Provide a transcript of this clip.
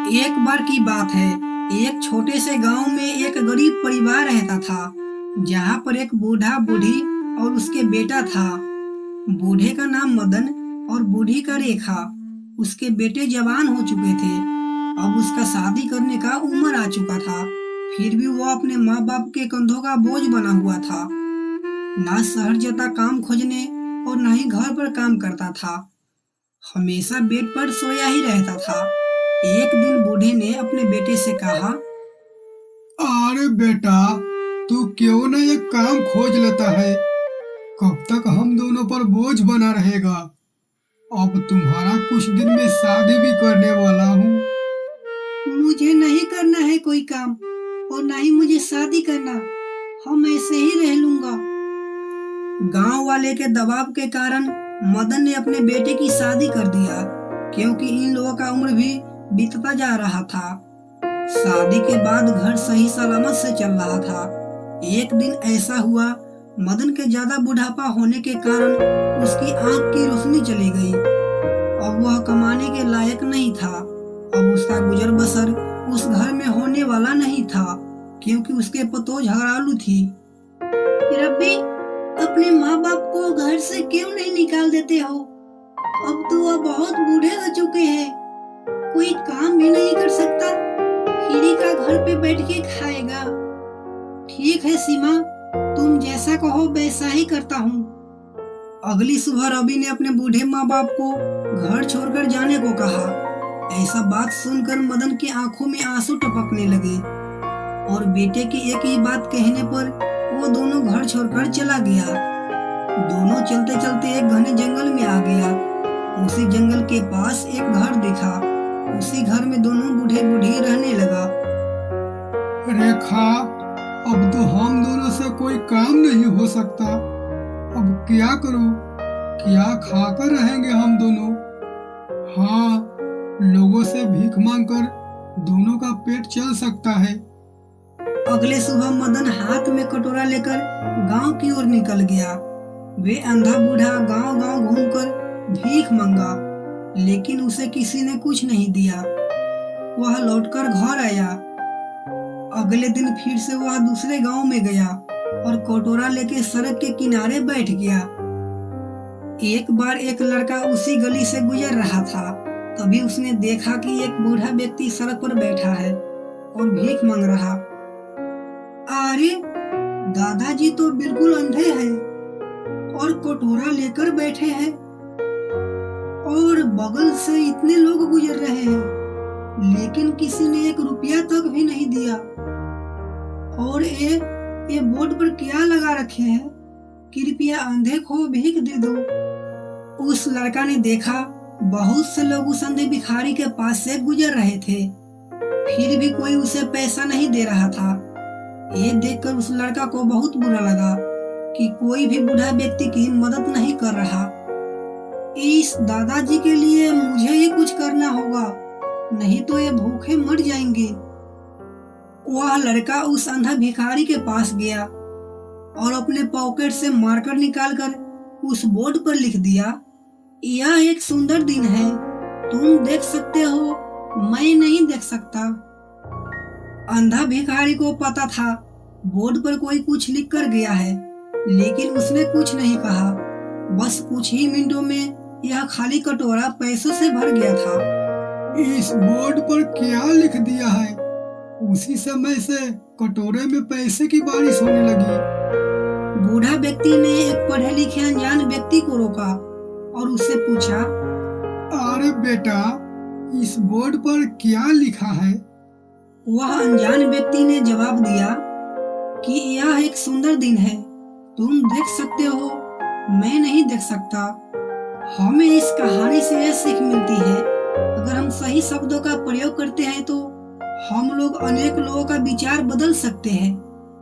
एक बार की बात है। एक छोटे से गांव में एक गरीब परिवार रहता था, जहां पर एक बूढ़ा बूढ़ी और उसके बेटा था। बूढ़े का नाम मदन और बूढ़ी का रेखा। उसके बेटे जवान हो चुके थे। अब उसका शादी करने का उम्र आ चुका था। फिर भी वो अपने माँ बाप के कंधों का बोझ बना हुआ था। ना शहर जाता काम खोजने और ना ही घर पर काम करता था। हमेशा बेड पर सोया ही रहता था। एक दिन बूढ़े ने अपने बेटे से कहा, अरे बेटा, तू क्यों न एक काम खोज लेता है। कब तक हम दोनों पर बोझ बना रहेगा। अब तुम्हारा कुछ दिन में शादी भी करने वाला हूँ। मुझे नहीं करना है कोई काम और ना ही मुझे शादी करना। हम ऐसे ही रह लूंगा। गांव वाले के दबाव के कारण मदन ने अपने बेटे की शादी कर दिया, क्योंकि इन लोगों का उम्र भी बीतता जा रहा था। शादी के बाद घर सही सलामत से चल रहा था। एक दिन ऐसा हुआ, मदन के ज्यादा बुढ़ापा होने के कारण उसकी आंख की रोशनी चली गई। अब वह कमाने के लायक नहीं था। अब उसका गुजर बसर उस घर में होने वाला नहीं था, क्योंकि उसके पतोह झगड़ालू थी। रब्बी, अपने माँ बाप को घर से क्यों नहीं निकाल देते हो? अब तो वह बहुत बूढ़े हो चुके हैं। कोई काम भी नहीं कर सकता। खीरी का घर पे बैठ के खाएगा। ठीक है सीमा, तुम जैसा कहो वैसा ही करता हूँ। अगली सुबह रवि ने अपने बूढ़े माँ बाप को घर छोड़कर जाने को कहा। ऐसा बात सुनकर मदन की आंखों में आंसू टपकने लगे और बेटे की एक ही बात कहने पर वो दोनों घर छोड़कर चला गया। दोनों चलते चलते एक घने जंगल में आ गया। उसी जंगल के पास एक घर दिखा। उसी घर में दोनों बूढ़े बूढ़ी रहने लगा। रेखा, अब तो हम दोनों से कोई काम नहीं हो सकता। अब क्या करूं? क्या खाकर रहेंगे हम दोनों? हाँ, लोगों से भीख मांगकर दोनों का पेट चल सकता है। अगले सुबह मदन हाथ में कटोरा लेकर गांव की ओर निकल गया। वे अंधा बूढ़ा गांव गांव घूमकर भीख मांगा, लेकिन उसे किसी ने कुछ नहीं दिया। वह लौटकर घर आया। अगले दिन फिर से वह दूसरे गांव में गया और कटोरा लेके सड़क के किनारे बैठ गया। एक बार एक लड़का उसी गली से गुजर रहा था। तभी उसने देखा कि एक बूढ़ा व्यक्ति सड़क पर बैठा है और भीख मांग रहा। अरे, दादाजी तो बिल्कुल अंधे हैं और कटोरा लेकर बैठे हैं, और बगल से इतने लोग गुजर रहे हैं, लेकिन किसी ने एक रुपया तक भी नहीं दिया। और ये बोर्ड पर क्या लगा रखे हैं? कृपया अंधे को भीख दे दो। उस लड़का ने देखा बहुत से लोग उस अंधे भिखारी के पास से गुजर रहे थे, फिर भी कोई उसे पैसा नहीं दे रहा था। ये देखकर उस लड़का को बहुत बुरा लगा कि कोई भी बूढ़ा व्यक्ति की मदद नहीं कर रहा। इस दादाजी के लिए मुझे ही कुछ करना होगा, नहीं तो ये भूखे मर जाएंगे। वह लड़का उस अंधा भिखारी के पास गया और अपने पॉकेट से मार्कर निकालकर उस बोर्ड पर लिख दिया, यह एक सुंदर दिन है, तुम देख सकते हो, मैं नहीं देख सकता। अंधा भिखारी को पता था बोर्ड पर कोई कुछ लिख कर गया है, लेकिन उसने कुछ नहीं कहा। बस कुछ ही मिनटों में यह खाली कटोरा पैसों से भर गया था। इस बोर्ड पर क्या लिख दिया है? उसी समय से कटोरे में पैसे की बारिश होने लगी। बूढ़ा व्यक्ति ने एक पढ़े लिखे अनजान व्यक्ति को रोका और उससे पूछा, अरे बेटा, इस बोर्ड पर क्या लिखा है? वह अनजान व्यक्ति ने जवाब दिया कि यह एक सुंदर दिन है, तुम देख सकते हो, मैं नहीं देख सकता। हमें इस कहानी से यह सीख मिलती है, अगर हम सही शब्दों का प्रयोग करते हैं तो हम लोग अनेक लोगों का विचार बदल सकते हैं।